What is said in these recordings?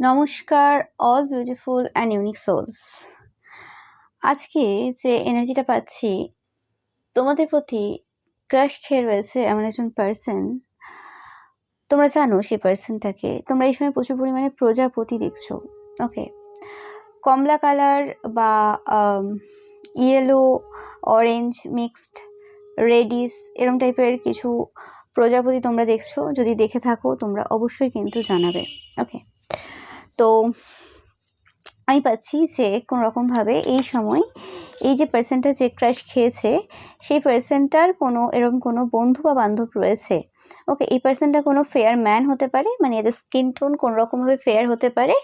নমস্কার all beautiful and unique souls. আজকে যে এনার্জিটা পাচ্ছি তোমাদের প্রতি ক্রাশ খেয়ে রয়েছে এমন একজন পার্সন। তোমরা জানো সেই পার্সনটাকে, তোমরা এই সময় প্রচুর পরিমাণে প্রজাপতি দেখছো। ওকে, কমলা কালার বা ইয়েলো অরেঞ্জ মিক্সড রেডিশ এরম টাইপের কিছু প্রজাপতি তোমরা দেখছো। যদি দেখে থাকো তোমরা অবশ্যই কিন্তু জানাবে। ওকে, তো আমি পাচ্ছি যে কোনো রকমভাবে এই সময় এই যে পার্সনটা যে ক্রাশ খেয়েছে সেই পার্সনটার এরকম কোনো বন্ধু বা বান্ধব রয়েছে। ওকে, এই পার্সনটা কোনো ফেয়ার ম্যান হতে পারে, মানে এদের স্কিন টোন কোনো রকমভাবে ফেয়ার হতে পারে।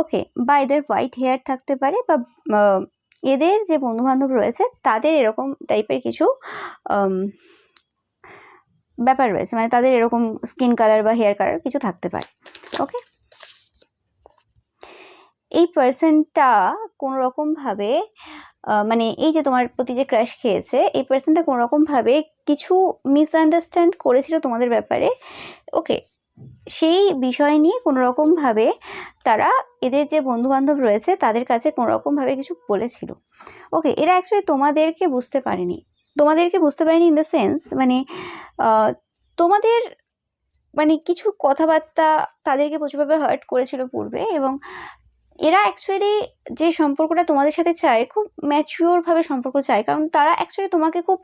ওকে, বা এদের হোয়াইট হেয়ার থাকতে পারে, বা এদের যে বন্ধু বান্ধব রয়েছে তাদের এরকম টাইপের কিছু ব্যাপার রয়েছে, মানে তাদের এরকম স্কিন কালার বা হেয়ার কালার কিছু থাকতে পারে। ওকে, এই পার্সনটা কোনো রকমভাবে মানে এই যে তোমার প্রতি যে ক্রাশ খেয়েছে এই পার্সনটা কোনো রকমভাবে কিছু মিসআন্ডারস্ট্যান্ড করেছিল তোমাদের ব্যাপারে। ওকে, সেই বিষয় নিয়ে কোনো রকমভাবে তারা এদের যে বন্ধুবান্ধব রয়েছে তাদের কাছে কোনো রকমভাবে কিছু বলেছিল। ওকে, এরা অ্যাকচুয়ালি তোমাদেরকে বুঝতে পারেনি ইন দ্য সেন্স, মানে তোমাদের মানে কিছু কথাবার্তা তাদেরকে প্রচুরভাবে হার্ট করেছিল পূর্বে, এবং এরা অ্যাকচুয়ালি যে সম্পর্কটা তোমাদের সাথে চায় খুব ম্যাচিওরভাবে সম্পর্ক চায়, কারণ তারা অ্যাকচুয়ালি তোমাকে খুব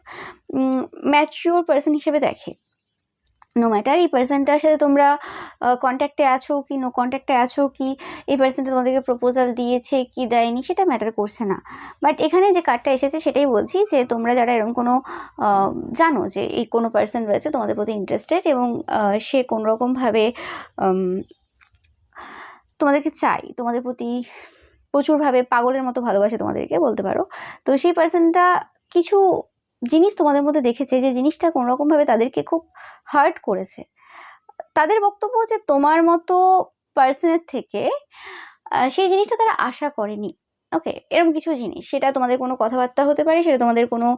ম্যাচিওর পার্সন হিসেবে দেখে। নো ম্যাটার এই পার্সনটার সাথে তোমরা কন্ট্যাক্টে আছো কি নো কন্ট্যাক্টে আছো, কি এই পার্সনটা তোমাদেরকে প্রপোজাল দিয়েছে কি দেয়নি সেটা ম্যাটার করছে না। বাট এখানে যে কার্ডটা এসেছে সেটাই বলছি যে তোমরা যারা এরকম কোনো জানো যে এই কোনো পার্সন রয়েছে তোমাদের প্রতি ইন্টারেস্টেড, এবং সে কোনো রকমভাবে তোমাদেরকে চাই, তোমাদের প্রতি প্রচুরভাবে পাগলের মতো ভালোবাসে তোমাদেরকে বলতে পারো। তো সেই পার্সনটা কিছু জিনিস তোমাদের মধ্যে দেখেছে যে জিনিসটা কোনো রকমভাবে তাদেরকে খুব হার্ট করেছে। তাদের বক্তব্য যে তোমার মতো পার্সনের থেকে সেই জিনিসটা তারা আশা করেনি। ওকে, এরকম কিছু জিনিস, সেটা তোমাদের কোনো কথাবার্তা হতে পারে, সেটা তোমাদের কোনো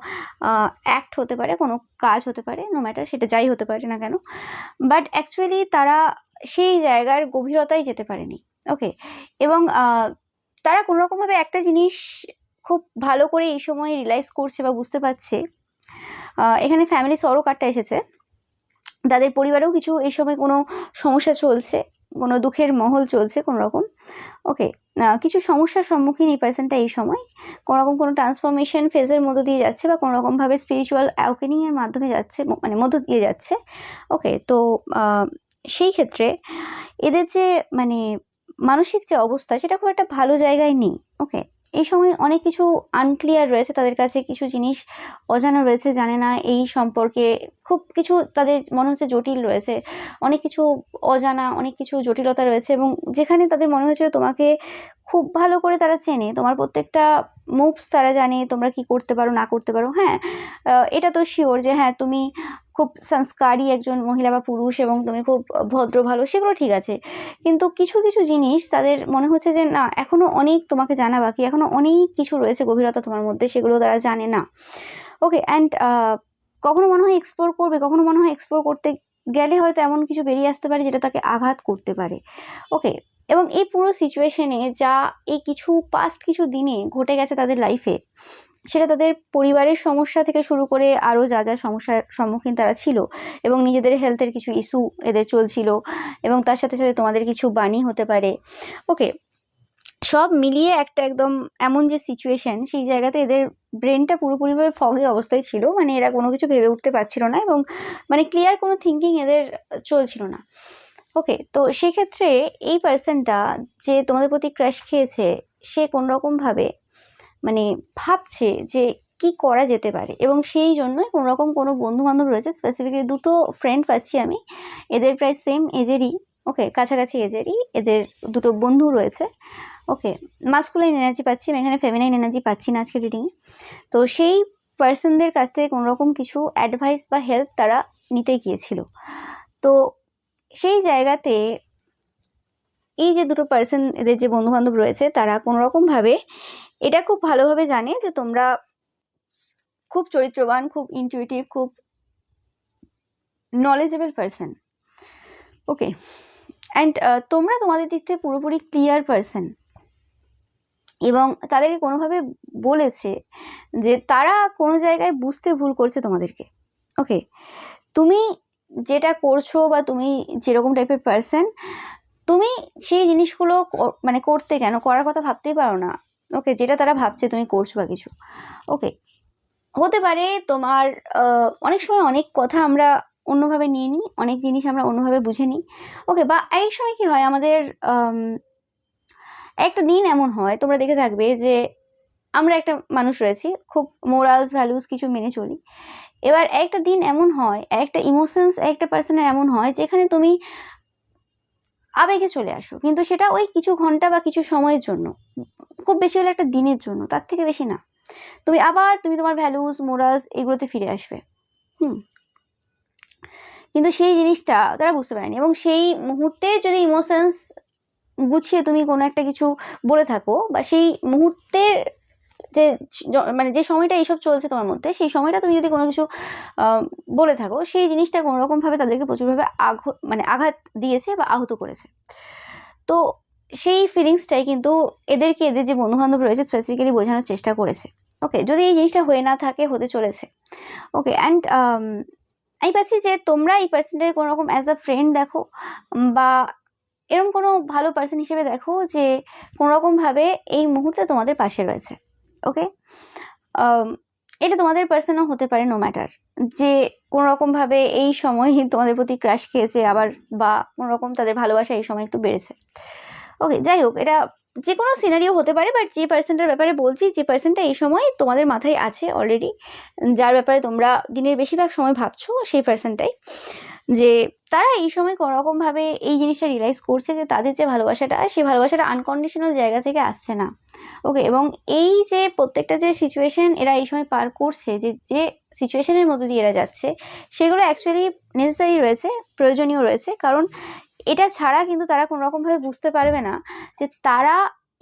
অ্যাক্ট হতে পারে, কোনো কাজ হতে পারে, নো ম্যাটার সেটা যাই হতে পারে না কেন, বাট অ্যাকচুয়ালি তারা সেই জায়গার গভীরতায় যেতে পারেনি। ওকে, এবং তারা কোনো রকমভাবে একটা জিনিস খুব ভালো করে এই সময় রিয়েলাইজ করছে বা বুঝতে পারছে। এখানে ফ্যামিলি সরো কার্ডটা এসেছে, তাদের পরিবারেও কিছু এই সময় কোনো সমস্যা চলছে, কোনো দুঃখের মহল চলছে কোনো রকম। ওকে, কিছু সমস্যার সম্মুখীন এই পার্সনটা এই সময় কোনো রকম কোনো ট্রান্সফরমেশন ফেজের মধ্য দিয়ে যাচ্ছে, বা কোনো রকমভাবে স্পিরিচুয়াল অ্যাওকেনিংয়ের মাধ্যমে যাচ্ছে, মানে মধ্য দিয়ে যাচ্ছে। ওকে, তো সেই ক্ষেত্রে এদের যে মানে মানসিক যে অবস্থা সেটা খুব একটা ভালো জায়গায় নেই। ওকে, এই সময় অনেক কিছু আনক্লিয়ার রয়েছে, তাদের কাছে কিছু জিনিস অজানা রয়েছে, জানে না এই সম্পর্কে, খুব কিছু তাদের মনে হচ্ছে জটিল রয়েছে, অনেক কিছু অজানা, অনেক কিছু জটিলতা রয়েছে, এবং যেখানে তাদের মনে হয়েছিল তোমাকে খুব ভালো করে তারা চেনে, তোমার প্রত্যেকটা মুভস তারা জানে, তোমরা কি করতে পারো না করতে পারো। হ্যাঁ, এটা তো শিওর যে হ্যাঁ তুমি খুব সংস্কারী একজন মহিলা বা পুরুষ, এবং তুমি খুব ভদ্র ভালো, সেগুলো ঠিক আছে, কিন্তু কিছু কিছু জিনিস তাদের মনে হচ্ছে যে না, এখনো অনেক তোমাকে জানা বাকি, এখনো অনেক কিছু রয়েছে গভীরতা তোমার মধ্যে, সেগুলো তারা জানে না। ওকে, অ্যান্ড কখনো মনে হয় এক্সপ্লোর করবে, কখনো মনে হয় এক্সপ্লোর করতে গেলে হয়তো এমন কিছু বেরিয়ে আসতে পারে যেটা তাকে আঘাত করতে পারে। ওকে, এবং এই পুরো সিচুয়েশনে যা এই কিছু পাস্ট কিছু দিনে ঘটে গেছে তাদের লাইফে, সেটা তাদের পরিবারের সমস্যা থেকে শুরু করে আরও যা যা সমস্যার সম্মুখীন তারা ছিল, এবং নিজেদের হেলথের কিছু ইস্যু এদের চলছিল, এবং তার সাথে সাথে তোমাদের কিছু বাণী হতে পারে। ওকে, সব মিলিয়ে একটা একদম এমন যে সিচুয়েশন, সেই জায়গাতে এদের ব্রেনটা পুরোপুরিভাবে ফগে অবস্থায় ছিল, মানে এরা কোনো কিছু ভেবে উঠতে পারছিল না, এবং মানে ক্লিয়ার কোনো থিঙ্কিং এদের চলছিল না। ওকে, তো সেক্ষেত্রে এই পার্সনটা যে তোমাদের প্রতি ক্রাশ খেয়েছে, সে কোনো রকমভাবে মানে ভাবছে যে কি করা যেতে পারে, এবং সেই জন্যই কোনো রকম কোনো বন্ধু বান্ধব রয়েছে, স্পেসিফিক্যালি দুটো ফ্রেন্ড পাচ্ছি আমি, এদের প্রায় সেম এজেরই। ওকে, কাছাকাছি এজেরই এদের দুটো বন্ধু রয়েছে। ওকে, মাস্কুলাইন এনার্জি পাচ্ছি আমি, এখানে ফেমিনাইন এনার্জি পাচ্ছি না আজকে রিডিংয়ে। তো সেই পার্সনদের কাছ থেকে কোনো রকম কিছু অ্যাডভাইস বা হেল্প তারা নিতে গিয়েছিল। তো সেই জায়গাতে এই যে দুটো পার্সন, এদের যে বন্ধু বান্ধব রয়েছে, তারা কোনো রকমভাবে এটা খুব ভালোভাবে জানে যে তোমরা খুব চরিত্রবান, খুব ইনটিউটিভ, খুব নলেজেবল পার্সন। ওকে, অ্যান্ড তোমরা তোমাদের দিক থেকে পুরোপুরি ক্লিয়ার পারসন, এবং তাদেরকে কোনোভাবে বলেছে যে তারা কোনো জায়গায় বুঝতে ভুল করছে তোমাদেরকে। ওকে, তুমি যেটা করছো বা তুমি যেরকম টাইপের পারসন, তুমি সেই জিনিসগুলো মানে করতে কেন, করার কথা ভাবতেই পারো না। ওকে, যেটা তারা ভাবছে তুমি করছো বা কিছু। ওকে, হতে পারে তোমার অনেক সময় অনেক কথা আমরা অন্যভাবে নিয়ে নিই, অনেক জিনিস আমরা অন্যভাবে বুঝে নিই। ওকে, বা এক সময় কি হয় আমাদের একটা দিন এমন হয়, তোমরা দেখে থাকবে যে আমরা একটা মানুষ রয়েছি, খুব মোরালস ভ্যালুস কিছু মেনে চলি। এবার একটা দিন এমন হয়, একটা ইমোশনস একটা পার্সনের এমন হয় যেখানে তুমি আবেগে চলে আসো, কিন্তু সেটা ওই কিছু ঘন্টা বা কিছু সময়ের জন্য, খুব বেশি হলে একটা দিনের জন্য, তার থেকে বেশি না। তুমি তোমার ভ্যালুস মোরালস এগুলোতে ফিরে আসবে। কিন্তু সেই জিনিসটা তারা বুঝতে পারেনি, এবং সেই মুহূর্তে যদি ইমোশনস গুছিয়ে তুমি কোনো একটা কিছু বলে থাকো, বা সেই মুহূর্তের যে মানে যে সময়টা এইসব চলছে তোমার মধ্যে, সেই সময়টা তুমি যদি কোনো কিছু বলে থাকো, সেই জিনিসটা কোনো রকমভাবে তাদেরকে প্রচুরভাবে আঘাত দিয়েছে বা আহত করেছে। তো সেই ফিলিংসটাই কিন্তু এদের যে বন্ধুবান্ধব রয়েছে স্পেসিফিক্যালি বোঝানোর চেষ্টা করেছে। ওকে, যদি এই জিনিসটা হয়ে না থাকে, হতে চলেছে। ওকে, অ্যান্ড আমি পাচ্ছি যে তোমরা এই পার্সনটাকে কোনো রকম অ্যাজ আ ফ্রেন্ড দেখো, বা এরকম কোনো ভালো পার্সন হিসেবে দেখো যে কোনো রকমভাবে এই মুহূর্তে তোমাদের পাশে রয়েছে। ওকে, এটা তোমাদের পার্সনও হতে পারে, নো ম্যাটার যে কোনো রকমভাবে এই সময় তোমাদের প্রতি ক্রাশ খেয়েছে আবার, বা কোনো রকম তাদের ভালোবাসা এই সময় একটু বেড়েছে। ওকে, যাই হোক, এটা যে কোনো সিনারিও হতে পারে, বাট যে পার্সনটার ব্যাপারে বলছি, যে পার্সনটা এই সময় তোমাদের মাথায় আছে অলরেডি, যার ব্যাপারে তোমরা দিনের বেশিরভাগ সময় ভাবছো, সেই পার্সনটাই, যে তারা এই সময় কোনো রকমভাবে এই জিনিসটা রিয়েলাইজ করছে যে তাদের যে ভালোবাসাটা, সেই ভালোবাসাটা আনকন্ডিশনাল জায়গা থেকে আসছে না। ওকে, এবং এই যে প্রত্যেকটা যে সিচুয়েশন এরা এই সময় পার করছে, যে সিচুয়েশনের মধ্যে দিয়ে এরা যাচ্ছে, সেগুলো অ্যাকচুয়ালি নেসেসারি রয়েছে, প্রয়োজনীয় রয়েছে। কারণ এটা ছাড়া কিন্তু তারা কোনো রকমভাবে বুঝতে পারবে না যে তারা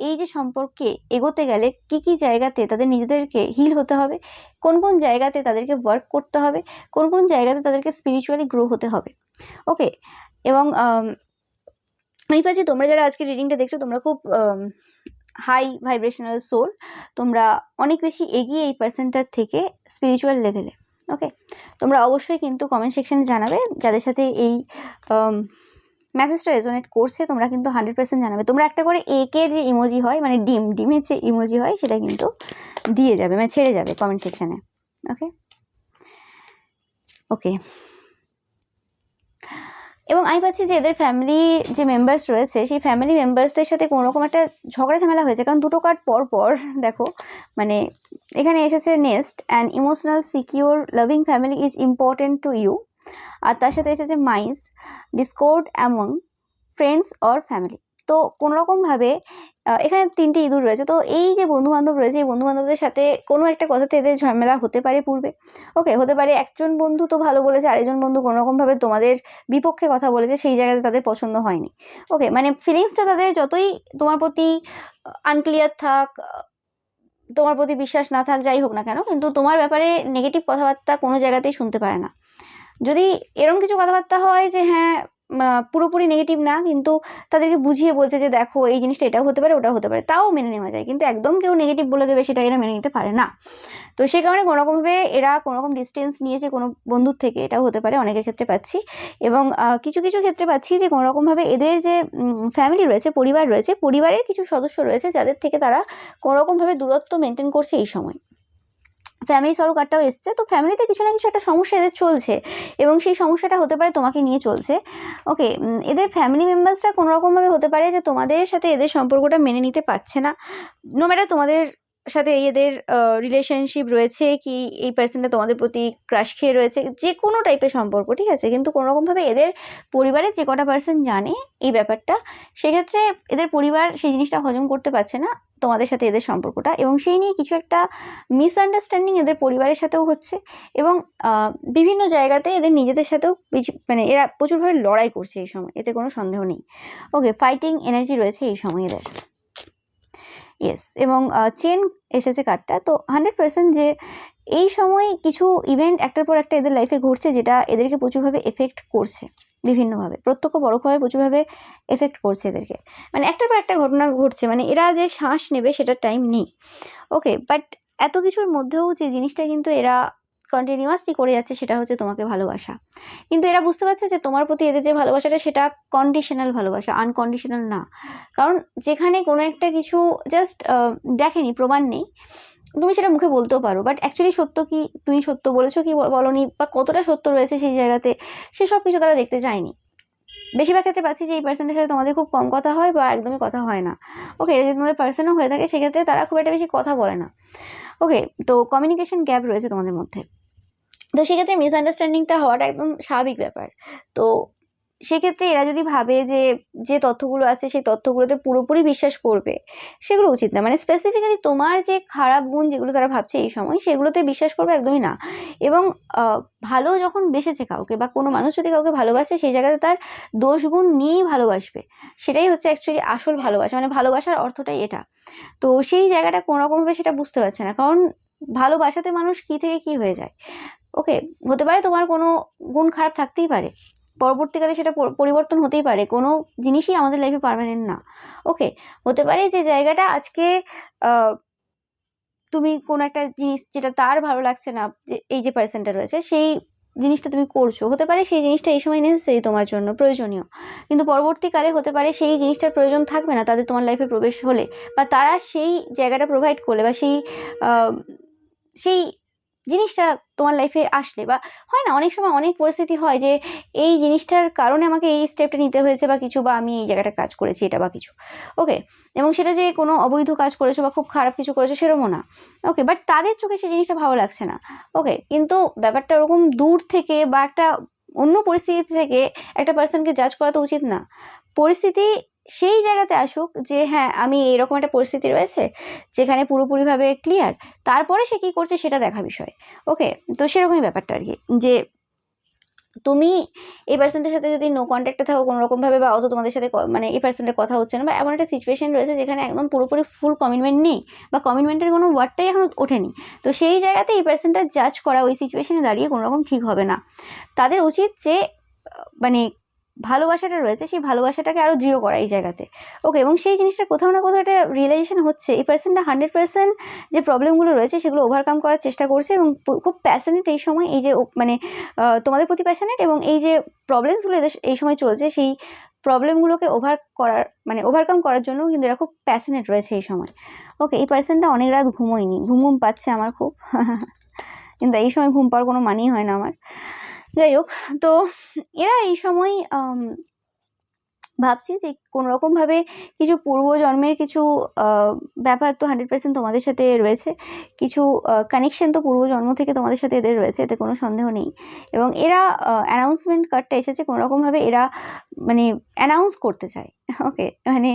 এই যে সম্পর্কে এগোতে গেলে কি কি জায়গাতে তাদের নিজেদেরকে হিল হতে হবে, কোন কোন জায়গাতে তাদেরকে ওয়ার্ক করতে হবে, কোন কোন জায়গাতে তাদেরকে স্পিরিচুয়ালি গ্রো হতে হবে। ওকে, এবং আমি পাচ্ছি তোমরা যারা আজকে রিডিংটা দেখছো, তোমরা খুব হাই ভাইব্রেশনাল সোল, তোমরা অনেক বেশি এগিয়ে এই পার্সনটার থেকে স্পিরিচুয়াল লেভেলে। ওকে, তোমরা অবশ্যই কিন্তু কমেন্ট সেকশনে জানাবে যাদের সাথে এই মেসেজটা রেজোনেট করছে, তোমরা কিন্তু 100% জানাবে। তোমরা একটা করে একের যে ইমোজি হয়, মানে ডিমের যে ইমোজি হয়, সেটা কিন্তু দিয়ে যাবে, মানে ছেড়ে যাবে কমেন্ট সেকশনে। ওকে ওকে, এবং আমি পাচ্ছি যে এদের ফ্যামিলি যে মেম্বার্স রয়েছে, সেই ফ্যামিলি মেম্বার্সদের সাথে কোনো রকম একটা ঝগড়া ঝামেলা হয়েছে, কারণ দুটো কার্ড পর পর দেখো, মানে এখানে এসেছে next, and emotional secure loving family is important to you, আর তার সাথে এসেছে mice discord among friends or family. তো কোনো রকমভাবে এখানে 3টে ইঁদুর রয়েছে। তো এই যে বন্ধুবান্ধব রয়েছে, এই বন্ধুবান্ধবদের সাথে কোনো একটা কথাতে এদের ঝামেলা হতে পারে পূর্বে। ওকে, হতে পারে একজন বন্ধু তো ভালো বলেছে, আরেকজন বন্ধু কোনো রকমভাবে তোমাদের বিপক্ষে কথা বলেছে, সেই জায়গাতে তাদের পছন্দ হয়নি। ওকে, মানে ফিলিংসটা তাদের যতই তোমার প্রতি আনক্লিয়ার থাক, তোমার প্রতি বিশ্বাস না থাক, যাই হোক না কেন, কিন্তু তোমার ব্যাপারে নেগেটিভ কথাবার্তা কোনো জায়গাতেই শুনতে পারে না। যদি এরকম কিছু কথাবার্তা হয় যে হ্যাঁ পুরোপুরি নেগেটিভ না, কিন্তু তাদেরকে বুঝিয়ে বলছে যে দেখো এই জিনিসটা এটাও হতে পারে, ওটাও হতে পারে, তাও মেনে নেওয়া যায়। কিন্তু একদম কেউ নেগেটিভ বলে দেবে, সেটা এরা মেনে নিতে পারে না। তো সেই কারণে কোনোরকমভাবে এরা কোনোরকম ডিস্টেন্স নিয়েছে কোনো বন্ধুর থেকে, এটাও হতে পারে, অনেকের ক্ষেত্রে পাচ্ছি। এবং কিছু কিছু ক্ষেত্রে পাচ্ছি যে কোনোরকমভাবে এদের যে ফ্যামিলি রয়েছে, পরিবার রয়েছে, পরিবারের কিছু সদস্য রয়েছে যাদের থেকে তারা কোনোরকমভাবে দূরত্ব মেনটেন করছে এই সময়। ফ্যামিলি সরো কার্ডটাও এসছে, তো ফ্যামিলিতে কিছু না কিছু একটা সমস্যা এদের চলছে, এবং সেই সমস্যাটা হতে পারে তোমাকে নিয়ে চলছে। ওকে, এদের ফ্যামিলি মেম্বার্সরা কোনো রকমভাবে হতে পারে যে তোমাদের সাথে এদের সম্পর্কটা মেনে নিতে পারছে না, নো ম্যাটার তোমাদের সাথে এদের রিলেশনশিপ রয়েছে কি, এই পার্সনটা তোমাদের প্রতি ক্রাশ খেয়ে রয়েছে, যে কোনো টাইপের সম্পর্ক, ঠিক আছে, কিন্তু কোনো রকমভাবে এদের পরিবারের যে কটা পার্সন জানে এই ব্যাপারটা, সেক্ষেত্রে এদের পরিবার সেই জিনিসটা হজম করতে পারছে না তোমাদের সাথে এদের সম্পর্কটা, এবং সেই নিয়ে কিছু একটা মিসআন্ডারস্ট্যান্ডিং এদের পরিবারের সাথেও হচ্ছে, এবং বিভিন্ন জায়গাতে এদের নিজেদের সাথেও মানে এরা প্রচুরভাবে লড়াই করছে এই সময়, এতে কোনো সন্দেহ নেই। ওকে, ফাইটিং এনার্জি রয়েছে এই সময় এদের। ইয়েস, এবং চেন এসেছে কার্ডটা, তো 100% যে এই সময় কিছু ইভেন্ট একটার পর একটা এদের লাইফে ঘটছে যেটা এদেরকে প্রচুরভাবে এফেক্ট করছে বিভিন্নভাবে, প্রত্যক্ষ পরোক্ষভাবে প্রচুরভাবে এফেক্ট করছে এদেরকে। মানে একটার পর একটা ঘটনা ঘটছে, মানে এরা যে শ্বাস নেবে সেটার টাইম নেই। ওকে, বাট এত কিছুর মধ্যেও যে জিনিসটা কিন্তু এরা কন্টিনিউয়াসলি করে যাচ্ছে সেটা হচ্ছে তোমাকে ভালোবাসা। কিন্তু এরা বুঝতে পারছে যে তোমার প্রতি এদের যে ভালোবাসাটা সেটা কন্ডিশনাল ভালোবাসা, আনকন্ডিশনাল না। কারণ যেখানে কোনো একটা কিছু জাস্ট দেখেনি, প্রমাণ নেই, তুমি সেটা মুখে বলতেও পারো, বাট অ্যাকচুয়ালি সত্য কি, তুমি সত্য বলেছো কি বলনি, বা কতটা সত্য রয়েছে সেই জায়গাতে, সেসব কিছু তারা দেখতে চায়নি। বেশিরভাগ ক্ষেত্রে পাচ্ছি যে এই পার্সনের সাথে তোমাদের খুব কম কথা হয় বা একদমই কথা হয় না। ওকে, যদি তোমাদের পার্সনও হয়ে থাকে সেক্ষেত্রে তারা খুব একটা বেশি কথা বলে না। ওকে, তো কমিউনিকেশন গ্যাপ রয়েছে তোমাদের মধ্যে। তো সেক্ষেত্রে মিসআন্ডারস্ট্যান্ডিংটা হওয়াটা একদম স্বাভাবিক ব্যাপার। তো সেক্ষেত্রে এরা যদি ভাবে যে যে তথ্যগুলো আছে সেই তথ্যগুলোতে পুরোপুরি বিশ্বাস করবে, সেগুলো উচিত না। মানে স্পেসিফিক্যালি তোমার যে খারাপ গুণ যেগুলো তারা ভাবছে এই সময়, সেগুলোতে বিশ্বাস করবে একদমই না। এবং ভালো যখন বেসেছে কাউকে, বা কোনো মানুষ যদি কাউকে ভালোবাসে সেই জায়গাতে তার দোষ গুণ নিয়েই ভালোবাসবে, সেটাই হচ্ছে অ্যাকচুয়ালি আসল ভালোবাসা। মানে ভালোবাসার অর্থটাই এটা। তো সেই জায়গাটা কোনোরকমভাবে সেটা বুঝতে পারছে না, কারণ ভালোবাসাতে মানুষ কী থেকে কী হয়ে যায়। ওকে, হতে পারে তোমার কোনো গুণ খারাপ থাকতেই পারে, পরবর্তীকালে সেটা পরিবর্তন হতেই পারে, কোনো জিনিসই আমাদের লাইফে পার্মানেন্ট না। ওকে, হতে পারে যে জায়গাটা আজকে তুমি কোনো একটা জিনিস যেটা তার ভালো লাগছে না, যে এই যে পার্সনটা রয়েছে সেই জিনিসটা তুমি করছো, হতে পারে সেই জিনিসটা এই সময় নেসেসারি, তোমার জন্য প্রয়োজনীয়, কিন্তু পরবর্তীকালে হতে পারে সেই জিনিসটার প্রয়োজন থাকবে না তাদের তোমার লাইফে প্রবেশ হলে, বা তারা সেই জায়গাটা প্রোভাইড করলে, বা সেই জিনিসটা তোমার লাইফে আসলে, বা হয় না অনেক সময় অনেক পরিস্থিতি হয় যে এই জিনিসটার কারণে আমাকে এই স্টেপটা নিতে হয়েছে বা কিছু, বা আমি এই জায়গাটা কাজ করেছি এটা বা কিছু। ওকে, এবং সেটা যে কোনো অবৈধ কাজ করেছো বা খুব খারাপ কিছু করেছো সেরকমও না। ওকে, বাট তাদের চোখে সেই জিনিসটা ভালো লাগছে না। ওকে, কিন্তু ব্যাপারটা ওরকম দূর থেকে বা একটা অন্য পরিস্থিতি থেকে একটা পার্সনকে জাজ করা তো উচিত না। পরিস্থিতি সেই জায়গাতে আসুক যে হ্যাঁ আমি এরকম একটা পরিস্থিতি রয়েছে যেখানে পুরোপুরিভাবে ক্লিয়ার, তারপরে সে কী করছে সেটা দেখা বিষয়। ওকে, তো সেরকমই ব্যাপারটা আর কি, যে তুমি এই পার্সনটার সাথে যদি নো কন্ট্যাক্টে থাকো কোনো রকমভাবে, বা অত তোমাদের সাথে মানে এই পার্সনটার কথা হচ্ছে না, বা এমন একটা সিচুয়েশন রয়েছে যেখানে একদম পুরোপুরি ফুল কমিটমেন্ট নেই, বা কমিটমেন্টের কোনো ওয়ার্ডটাই এখন ওঠেনি, তো সেই জায়গাতে এই পার্সনটা জাজ করা ওই সিচুয়েশনে দাঁড়িয়ে কোনো রকম ঠিক হবে না। তাদের উচিত যে মানে ভালোবাসাটা রয়েছে সেই ভালোবাসাটাকে আরও দৃঢ় করা এই জায়গাতে। ওকে, এবং সেই জিনিসটা কোথাও না কোথাও একটা রিয়েলাইজেশন হচ্ছে, এই পার্সনটা 100% যে প্রবলেমগুলো রয়েছে সেগুলো ওভারকাম করার চেষ্টা করছে, এবং খুব প্যাশনেট এই সময়, এই যে মানে তোমাদের প্রতি প্যাশনেট, এবং এই যে প্রবলেমসগুলো এদের এই সময় চলছে সেই প্রবলেমগুলোকে ওভারকাম করার জন্য কিন্তু এরা খুব প্যাশনেট রয়েছে এই সময়। ওকে, এই পার্সনটা অনেক রাত ঘুমোয়নি, ঘুম পাচ্ছে আমার খুব কিন্তু এই সময় ঘুম পাওয়ার কোনো মানেই হয় না আমার। যাই হোক, তো এরা এই সময় ভাবছি যে কোনো রকমভাবে কিছু পূর্বজন্মের কিছু ব্যাপার তো 100% তোমাদের সাথে রয়েছে, কিছু কানেকশন তো পূর্বজন্ম থেকে তোমাদের সাথে এদের রয়েছে, এতে কোনো সন্দেহ নেই। এবং এরা অ্যানাউন্সমেন্ট কার্ডটা এসেছে, কোনো রকমভাবে এরা মানে অ্যানাউন্স করতে চায়। ওকে, মানে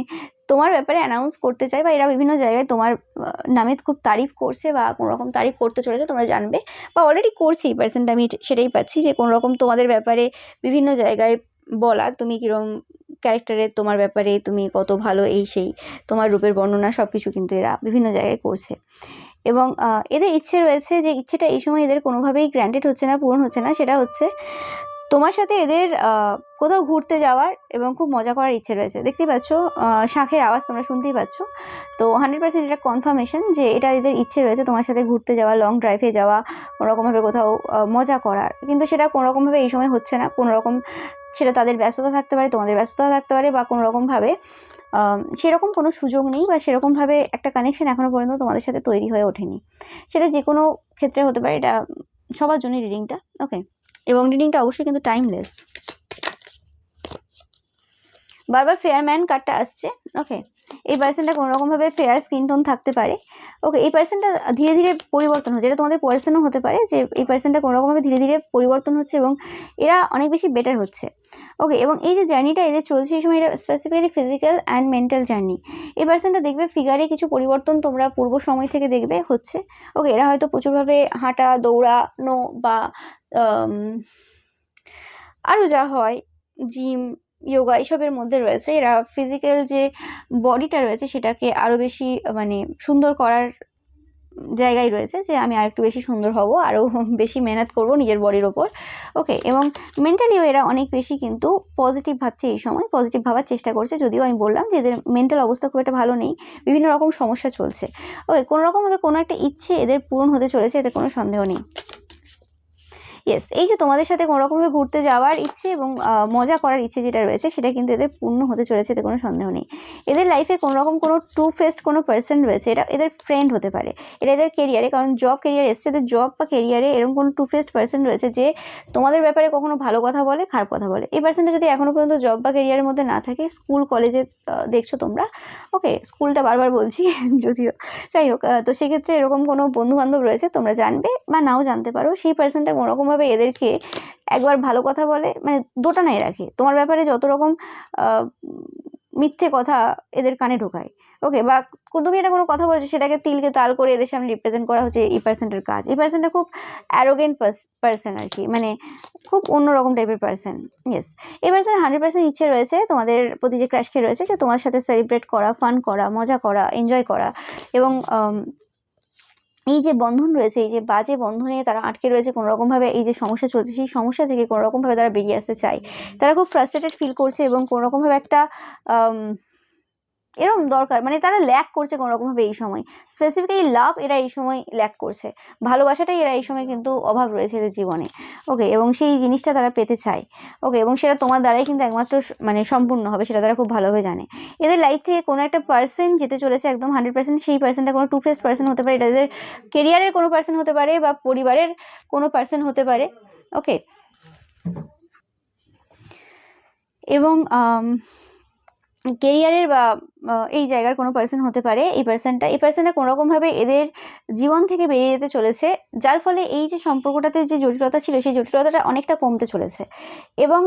তোমার ব্যাপারে অ্যানাউন্স করতে চায়, বা এরা বিভিন্ন জায়গায় তোমার নামে খুব তারিফ করছে, বা কোনো রকম তারিফ করতে চলেছে, তোমরা জানবে, বা অলরেডি করছি এই পার্সেন্ট, আমি সেটাই পাচ্ছি যে কোনো রকম তোমাদের ব্যাপারে বিভিন্ন জায়গায় বলা, তুমি কীরকম ক্যারেক্টারের, তোমার ব্যাপারে তুমি কত ভালো, এই সেই তোমার রূপের বর্ণনা সব কিছু কিন্তু এরা বিভিন্ন জায়গায় করছে। এবং এদের ইচ্ছে রয়েছে, যে ইচ্ছেটা এই সময় এদের কোনোভাবেই গ্র্যান্টেড হচ্ছে না, পূরণ হচ্ছে না, সেটা হচ্ছে তোমার সাথে এদের কোথাও ঘুরতে যাওয়ার এবং খুব মজা করার ইচ্ছে রয়েছে। দেখতেই পাচ্ছ শাঁখের আওয়াজ তোমরা শুনতেই পাচ্ছ, তো 100% এটা কনফার্মেশন যে এটা এদের ইচ্ছে রয়েছে তোমার সাথে ঘুরতে যাওয়া, লং ড্রাইভে যাওয়া, কোনোরকমভাবে কোথাও মজা করার, কিন্তু সেটা কোনোরকমভাবে এই সময় হচ্ছে না। কোনোরকম সেটা তাদের ব্যস্ততা থাকতে পারে, তোমাদের ব্যস্ততা থাকতে পারে, বা কোনোরকমভাবে সেরকম কোনো সুযোগ নেই, বা সেরকমভাবে একটা কানেকশন এখনও পর্যন্ত তোমাদের সাথে তৈরি হয়ে ওঠেনি। সেটা যে কোনো ক্ষেত্রে হতে পারে, এটা সবার জন্যই রিডিংটা। ওকে, এবং রিডিংটা অবশ্যই কিন্তু টাইমলেস। বারবার ফেয়ার ম্যান কার্ডটা আসছে। ওকে, এই পার্সনটা কোনো রকমভাবে ফেয়ার স্কিন টোন থাকতে পারে। ওকে, এই পার্সনটা ধীরে ধীরে পরিবর্তন হচ্ছে, এটা তোমাদের পার্সনও হতে পারে যে এই পার্সনটা কোনো রকমভাবে ধীরে ধীরে পরিবর্তন হচ্ছে, এবং এরা অনেক বেশি বেটার হচ্ছে। ওকে, এবং এই যে জার্নিটা এদের চলছে এই সময়, এটা specifically physical and mental journey. এই পার্সনটা দেখবে ফিগারে কিছু পরিবর্তন তোমরা পূর্ব সময় থেকে দেখবে হচ্ছে। ওকে, এরা হয়তো প্রচুরভাবে হাঁটা, দৌড়ানো, বা আরও যা হয় জিম, যোগা এসবের মধ্যে রয়েছে। এরা ফিজিক্যাল যে বডিটা রয়েছে সেটাকে আরও বেশি মানে সুন্দর করার জায়গায় রয়েছে যে আমি আরেকটু বেশি সুন্দর হব, আরও বেশি মেহনত করব নিজের বডির ওপর। ওকে, এবং মেন্টালিও এরা অনেক বেশি কিন্তু পজিটিভ ভাবছে, এই সময় পজিটিভ ভাবার চেষ্টা করছে, যদিও আমি বললাম যে এদের মেন্টাল অবস্থা খুব একটা ভালো নেই, বিভিন্ন রকম সমস্যা চলছে। ওকে, কোনো রকমভাবে কোনো একটা ইচ্ছে এদের পূরণ হতে চলেছে, এতে কোনো সন্দেহ নেই। ইয়েস, এই যে তোমাদের সাথে কোনো রকমভাবে ঘুরতে যাওয়ার ইচ্ছে এবং মজা করার ইচ্ছে যেটা রয়েছে সেটা কিন্তু এদের পূর্ণ হতে চলেছে, এতে কোনো সন্দেহ নেই। এদের লাইফে কোনো রকম কোনো টু ফেসড কোনো পার্সন রয়েছে, এটা এদের ফ্রেন্ড হতে পারে, এটা এদের কেরিয়ারে, কারণ জব কেরিয়ার এসছে, এদের জব বা কেরিয়ারে এরকম কোনো টু ফেসড পার্সন রয়েছে যে তোমাদের ব্যাপারে কখনো ভালো কথা বলে, খারাপ কথা বলে। এই পার্সনটা যদি এখনো পর্যন্ত জব বা কেরিয়ারের মধ্যে না থাকে, স্কুল কলেজে দেখছো তোমরা, ওকে স্কুলটা বারবার বলছি যদিও, যাই হোক, তো সেক্ষেত্রে এরকম কোনো বন্ধুবান্ধব রয়েছে, তোমরা জানবে বা নাও জানতে পারো, সেই পার্সনটা কোনোরকমভাবে এদেরকে একবার ভালো কথা বলে, মানে দোটানায় রাখে, তোমার ব্যাপারে যত রকম মিথ্যে কথা এদের কানে ঢোকায়। ওকে, বা তুমি এটা কোনো কথা বলেছো সেটাকে তিলকে তাল করে এদের সামনে রিপ্রেজেন্ট করা হচ্ছে এই পার্সনটার কাজ। এই পার্সনটা খুব অ্যারোগেন্ট পার্সন আর কি, মানে খুব অন্যরকম টাইপের পার্সন। ইয়েস, এই পার্সনের 100% ইচ্ছে রয়েছে তোমাদের প্রতি, যে ক্রাশকে রয়েছে, যে তোমার সাথে সেলিব্রেট করা, ফান করা, মজা করা, এনজয় করা, এবং এই যে বন্ধন রয়েছে, এই যে বাজে বন্ধনে তারা আটকে রয়েছে কোনো রকমভাবে, এই যে সমস্যা চলছে সেই সমস্যা থেকে কোনো রকমভাবে তারা বেরিয়ে আসতে চায়। তারা খুব ফ্রাস্ট্রেটেড ফিল করছে এবং কোনো রকমভাবে একটা এরকম দরকার, মানে তারা ল্যাক করছে কোনো রকমভাবে এই সময়, স্পেসিফিক্যালি লাভ এরা এই সময় ল্যাক করছে, ভালোবাসাটাই এরা এই সময় কিন্তু অভাব রয়েছে এদের জীবনে। ওকে, এবং সেই জিনিসটা তারা পেতে চায়। ওকে, এবং সেটা তোমার দ্বারাই কিন্তু একমাত্র মানে সম্পূর্ণ হবে, সেটা তারা খুব ভালোভাবে জানে। এদের লাইফ থেকে কোনো একটা পার্সন যেতে চলেছে একদম 100%, সেই পার্সনটা কোনো টু ফেসড পার্সন হতে পারে, এটা এদের কেরিয়ারের কোনো পার্সন হতে পারে বা পরিবারের কোনো পার্সন হতে পারে। ওকে, এবং কেরিয়ারের বা এই জায়গার কোনো পার্সন হতে পারে। এই পার্সনটা কোনো রকমভাবে এদের জীবন থেকে বেরিয়ে যেতে চলেছে, যার ফলে এই যে সম্পর্কটাতে যে জটিলতা ছিল সেই জটিলতাটা অনেকটা কমতে চলেছে, এবং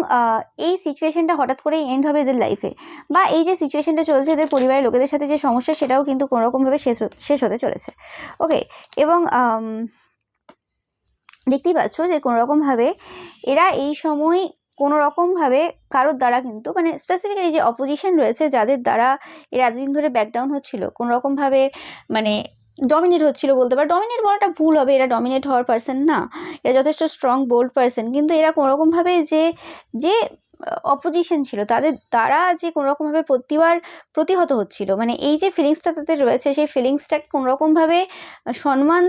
এই সিচুয়েশনটা হঠাৎ করেই এন্ড হবে এদের লাইফে, বা এই যে সিচুয়েশনটা চলছে এদের পরিবারের লোকেদের সাথে যে সমস্যা সেটাও কিন্তু কোনো রকমভাবে শেষ হতে চলেছে। ওকে, এবং দেখতেই পাচ্ছ যে কোনো রকমভাবে এরা এই সময় কোনো রকমভাবে কারোর দ্বারা কিন্তু, মানে স্পেসিফিক্যালি যে অপোজিশন রয়েছে যাদের দ্বারা এরা এতদিন ধরে ব্যাকডাউন হচ্ছিল, কোনো রকমভাবে মানে ডমিনেট হচ্ছিল বলতে পারো, ডমিনেট বলাটা ভুল হবে, এরা ডমিনেট হওয়ার পার্সন না, এরা যথেষ্ট স্ট্রং বোল্ড পার্সন, কিন্তু এরা কোনো রকমভাবে যে অপোজিশন ছিল তাদের দ্বারা যে কোনো রকমভাবে প্রতিহত হচ্ছিল, মানে এই যে ফিলিংসটা তাদের রয়েছে সেই ফিলিংসটাকে কোনো রকমভাবে সম্মান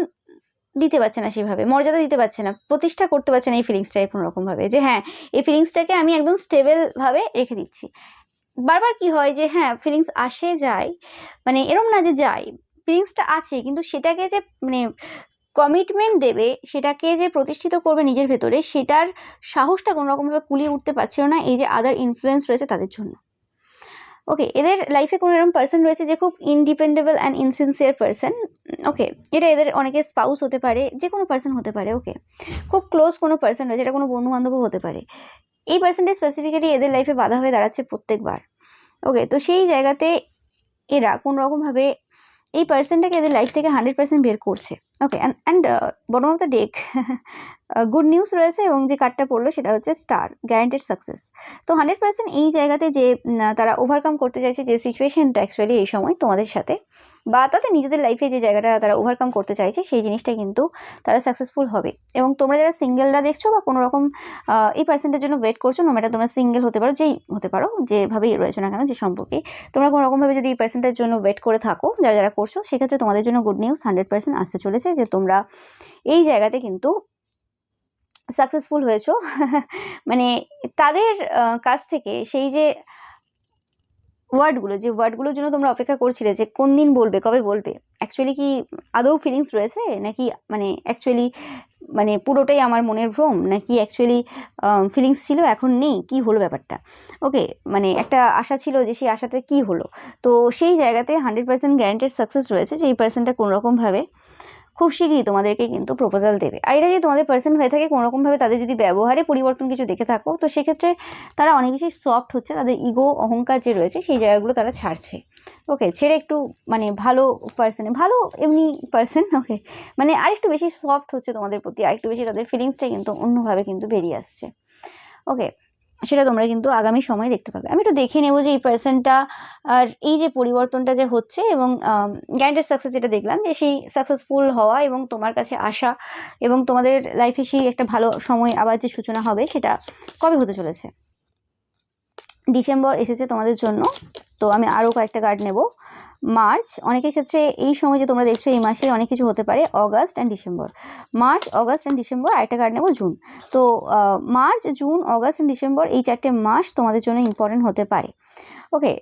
দিতে পারছে না, সেভাবে মর্যাদা দিতে পারছে না, প্রতিষ্ঠা করতে পারছে না এই ফিলিংসটাকে কোনো রকমভাবে, যে হ্যাঁ এই ফিলিংসটাকে আমি একদম স্টেবলভাবে রেখে দিচ্ছি। বারবার কি হয় যে হ্যাঁ ফিলিংস আসে যায়, মানে এরম না যে যায়, ফিলিংসটা আছে, কিন্তু সেটাকে যে মানে কমিটমেন্ট দেবে, সেটাকে যে প্রতিষ্ঠিত করবে নিজের ভেতরে, সেটার সাহসটা কোনো রকমভাবে কুলিয়ে উঠতে পারছিল না এই যে আদার ইনফ্লুয়েন্স রয়েছে তাদের জন্য। ওকে, এদের লাইফে কোনো এরকম পার্সন রয়েছে যে খুব ইনডিপেন্ডেবল অ্যান্ড ইনসিনসিয়ার পার্সন। ওকে, এটা এদের অনেকের স্পাউস হতে পারে, যে কোনো পার্সন হতে পারে। ওকে, খুব ক্লোজ কোনো পার্সন রয়েছে, এটা কোনো বন্ধু বান্ধবও হতে পারে। এই পার্সনটা স্পেসিফিক্যালি এদের লাইফে বাধা হয়ে দাঁড়াচ্ছে প্রত্যেকবার। ওকে, তো সেই জায়গাতে এরা কোনো রকমভাবে এই পার্সনটাকে এদের লাইফ থেকে 100% বের করছে। Okay, and bottom of the deck good news রয়েছে, এবং যে কার্ডটা পড়লো সেটা হচ্ছে স্টার, গ্যারান্টেড সাকসেস। তো 100% এই জায়গাতে যে তারা ওভারকাম করতে চাইছে যে সিচুয়েশনটা অ্যাকচুয়ালি এই সময় তোমাদের সাথে, বা তাদের নিজেদের লাইফে যে জায়গাটা তারা ওভারকাম করতে চাইছে সেই জিনিসটা কিন্তু তারা সাকসেসফুল হবে। এবং তোমরা যারা সিঙ্গেলরা দেখছো বা কোনো রকম এই পার্সনটার জন্য ওয়েট করছো, নো ম্যাটার তোমরা সিঙ্গেল হতে পারো, যেই হতে পারো, যেভাবেই রয়েছো না কেন, যে সম্পর্কে তোমরা কোনো রকমভাবে যদি এই পার্সনটার জন্য ওয়েট করে থাকো, যারা করছো, সেক্ষেত্রে তোমাদের জন্য গুড নিউজ 100% আসতে চলেছে, যে তোমরা এই জায়গাতে কিন্তু সাকসেসফুল হয়েছো। মানে তাদের কাছ থেকে সেই যে ওয়ার্ডগুলোর জন্য তোমরা অপেক্ষা করছিলে, যে কোন দিন বলবে, কবে বলবে, অ্যাকচুয়ালি কি আদৌ ফিলিংস রয়েছে, নাকি মানে অ্যাকচুয়ালি মানে পুরোটাই আমার মনের ভ্রম, নাকি অ্যাকচুয়ালি ফিলিংস ছিল এখন নেই, কি হলো ব্যাপারটা। ওকে, মানে একটা আশা ছিল, যে সেই আশাতে কি হলো। তো সেই জায়গাতে 100% গ্যারান্টেড সাকসেস রয়েছে, যে এই পার্সনটা কোনো রকমভাবে খুব শীঘ্রই তোমাদেরকে কিন্তু প্রপোজাল দেবে। আর এটা যদি তোমাদের পার্সন হয়ে থাকে, কোনো রকমভাবে তাদের যদি ব্যবহারে পরিবর্তন কিছু দেখে থাকো, তো সেক্ষেত্রে তারা অনেক বেশি সফট হচ্ছে, তাদের ইগো অহংকার যে রয়েছে সেই জায়গাগুলো তারা ছাড়ছে। ওকে, ছেড়ে একটু মানে ভালো ভালো এমনি পার্সন, ওকে, মানে আরেকটু বেশি সফট হচ্ছে তোমাদের প্রতি, আরেকটু বেশি তাদের ফিলিংসটা কিন্তু অন্যভাবে কিন্তু বেরিয়ে আসছে। ওকে, সেটা তোমরা কিন্তু আগামী সময়ে দেখতে পাবে। আমি একটু দেখে নেবো যে এই পার্সনটা আর এই যে পরিবর্তনটা যে হচ্ছে এবং গ্যারান্টেড সাকসেস যেটা দেখলাম যে সেই সাকসেসফুল হওয়া এবং তোমার কাছে আসা এবং তোমাদের লাইফে সেই একটা ভালো সময় আবার যে সূচনা হবে সেটা কবে হতে চলেছে। ডিসেম্বর এসেছে তোমাদের জন্য, তো আমি আরও কয়েকটা কার্ড নেব। মার্চ, অনেকের ক্ষেত্রে এই সময় যে তোমরা দেখছো এই মাসে অনেক কিছু হতে পারে। August and December, March, August and December. আরেকটা কার্ড নেব জুন। তো March, June, August and December এই 4টে মাস তোমাদের জন্য ইম্পর্টেন্ট হতে পারে। ওকে,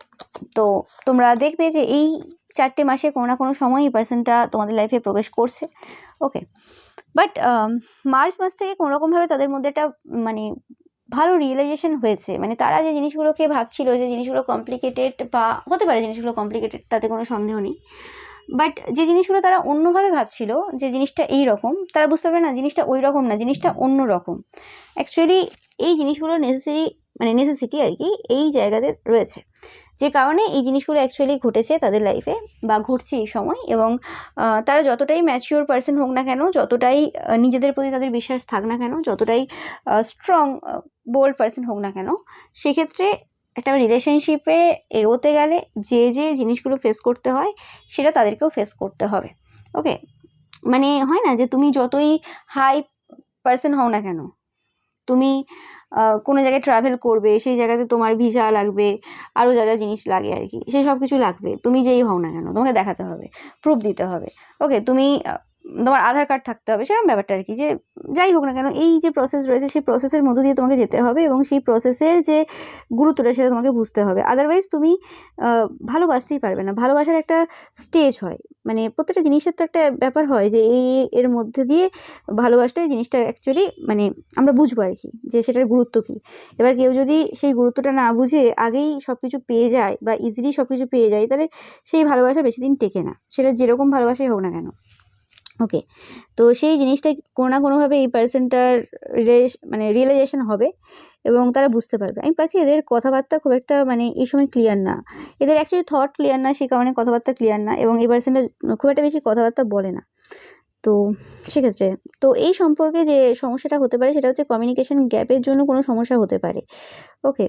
তো তোমরা দেখবে যে এই 4টে মাসে কোনো না কোনো সময় এই পার্সনটা তোমাদের লাইফে প্রবেশ করছে। ওকে, বাট মার্চ মাস থেকে কোনোরকমভাবে তাদের মধ্যে একটা মানে ভালো রিয়েলাইজেশন হয়েছে। মানে তারা যে জিনিসগুলোকে ভাবছিল যে জিনিসগুলো কমপ্লিকেটেড, বা হতে পারে জিনিসগুলো কমপ্লিকেটেড, তাতে কোনো সন্দেহ নেই, বাট যে জিনিসগুলো তারা অন্যভাবে ভাবছিল যে জিনিসটা এই রকম, তারা বুঝতে পারবে না জিনিসটা ওই রকম না, জিনিসটা অন্য রকম। অ্যাকচুয়ালি এই জিনিসগুলো নেসেসিটি আর কি এই জায়গাতে রয়েছে, যে কারণে এই জিনিসগুলো অ্যাকচুয়ালি ঘটেছে তাদের লাইফে বা ঘটছে এই সময়। এবং তারা যতটাই ম্যাচিওর পার্সন হোক না কেন, যতটাই নিজেদের প্রতি তাদের বিশ্বাস থাক না কেন, যতটাই স্ট্রং বোল্ড পার্সন হোক না কেন, সেক্ষেত্রে একটা রিলেশনশিপে এগোতে গেলে যে যে জিনিসগুলো ফেস করতে হয় সেটা তাদেরকেও ফেস করতে হবে। ওকে, মানে হয় না যে তুমি যতই হাই পার্সন হও না কেন, তুমি কোনো জায়গায় ট্রাভেল করবে, সেই জায়গাতে তোমার ভিসা লাগবে, আরও যা যা জিনিস লাগে আর কি, সেই সব কিছু লাগবে। তুমি যেই হও না কেন তোমাকে দেখাতে হবে, প্রুফ দিতে হবে। ওকে, তুমি তোমার আধার কার্ড থাকতে হবে, সেরকম ব্যাপারটা আর কি। যে যাই হোক না কেন এই যে প্রসেস রয়েছে সেই প্রসেসের মধ্য দিয়ে তোমাকে যেতে হবে এবং সেই প্রসেসের যে গুরুত্বটা সেটা তোমাকে বুঝতে হবে। আদারওয়াইজ তুমি ভালোবাসতেই পারবে না। ভালোবাসার একটা স্টেজ হয়, মানে প্রত্যেকটা জিনিসের তো একটা ব্যাপার হয় যে এর মধ্যে দিয়ে ভালোবাসলে জিনিসটা অ্যাকচুয়ালি মানে আমরা বুঝবো আর কি যে সেটার গুরুত্ব কী। এবার কেউ যদি সেই গুরুত্বটা না বুঝে আগেই সব কিছু পেয়ে যায় বা ইজিলি সব কিছু পেয়ে যায়, তাহলে সেই ভালোবাসা বেশি দিন টেকে না, সেটা যেরকম ভালোবাসাই হোক না কেন। ওকে, তো সেই জিনিসটা কোনো না কোনোভাবে এই পার্সনটার রিয়েলাইজেশন হবে এবং তারা বুঝতে পারবে। আমি পাচ্ছি এদের কথাবার্তা খুব একটা মানে এই সময় ক্লিয়ার না, এদের অ্যাকচুয়ালি থট ক্লিয়ার না, সেই কারণে কথাবার্তা ক্লিয়ার না, এবং এই পার্সনটা খুব একটা বেশি কথাবার্তা বলে না। তো সেক্ষেত্রে তো এই সম্পর্কে যে সমস্যাটা হতে পারে সেটা হচ্ছে কমিউনিকেশন গ্যাপের জন্য কোনো সমস্যা হতে পারে। ওকে,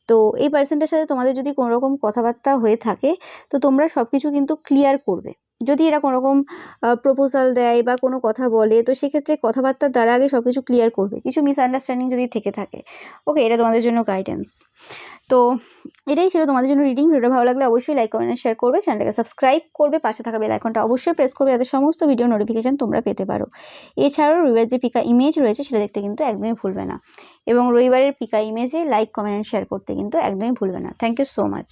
তো এই পার্সনটার সাথে তোমাদের যদি কোনো রকম কথাবার্তা হয়ে থাকে তো তোমরা সব কিছু কিন্তু ক্লিয়ার করবে। যদি এরা কোনো রকম প্রপোজাল দেয় বা কোনো কথা বলে, তো সেক্ষেত্রে কথাবার্তার দ্বারা আগে সব কিছু ক্লিয়ার করবে, কিছু মিসআন্ডারস্ট্যান্ডিং যদি থেকে থাকে। ওকে, এটা তোমাদের জন্য গাইডেন্স। তো এটাই ছিল তোমাদের জন্য রিডিং। ভিডিওটা ভালো লাগলে অবশ্যই লাইক, কমেন্ট, শেয়ার করবে, চ্যানেলটাকে সাবস্ক্রাইব করবে, পাশে থাকা বেল আইকনটা অবশ্যই প্রেস করবে যাতে সমস্ত ভিডিও নোটিফিকেশান তোমরা পেতে পারো। এছাড়াও রবিবার যে পিকা ইমেজ রয়েছে সেটা দেখতে কিন্তু একদমই ভুলবে না, এবং রবিবারের পিকা ইমেজে লাইক, কমেন্ট, শেয়ার করতে কিন্তু একদমই ভুলবে না। Thank you so much.